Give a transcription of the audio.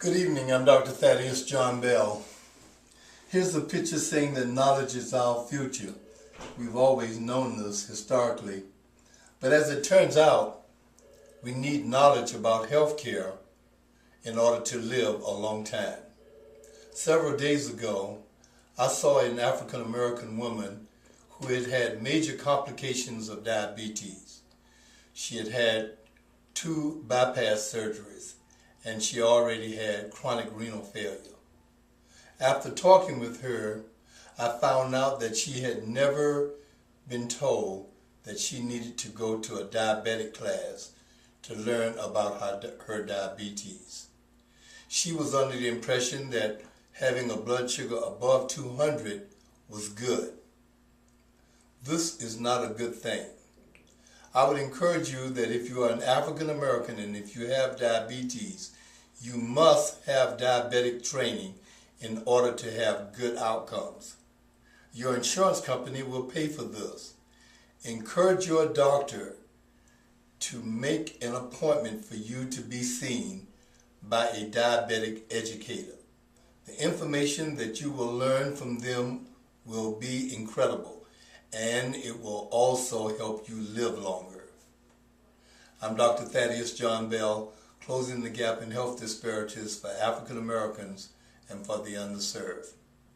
Good evening, I'm Dr. Thaddeus John Bell. Here's a picture saying that knowledge is our future. We've always known this historically. But as it turns out, we need knowledge about healthcare in order to live a long time. Several days ago, I saw an African American woman who had had major complications of diabetes. She had had 2 bypass surgeries, and she already had chronic renal failure. After talking with her, I found out that she had never been told that she needed to go to a diabetic class to learn about her diabetes. She was under the impression that having a blood sugar above 200 was good. This is not a good thing. I would encourage you that if you are an African American and if you have diabetes, you must have diabetic training in order to have good outcomes. Your insurance company will pay for this. Encourage your doctor to make an appointment for you to be seen by a diabetic educator. The information that you will learn from them will be incredible, and it will also help you live longer. I'm Dr. Thaddeus John Bell, closing the gap in health disparities for African Americans and for the underserved.